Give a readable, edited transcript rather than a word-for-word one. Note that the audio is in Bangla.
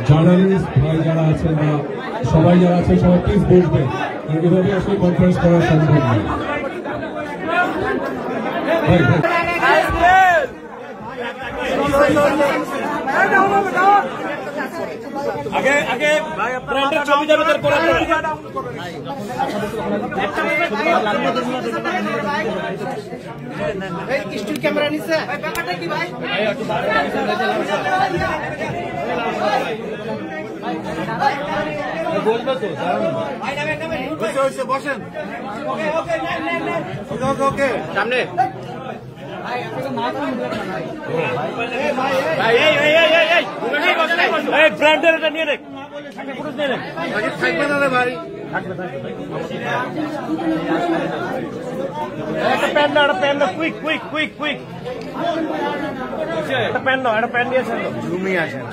জার্নালিস্ট ভাই যারা আছেন বা সবাই যারা আছেন সবাই প্লিজ বসবেন, এভাবে আসলে কনফারেন্স করা সম্ভব নয়। আগে আগে ব্র্যান্ডের ছবি যাবে তারপরে স্টিল ক্যামেরা নিছে ব্যাপারটা কি ভাই? বলবে তো বসেন ওকে সামনে ব্র্যান্ডের এটা নিয়ে দেখ থাকবে না ভাই একটা প্যান না একটা প্যান না কুইক কুইক কুইক কুইক একটা প্যান নাও একটা প্যান নিয়ে আসেন ঘুমিয়ে আসেন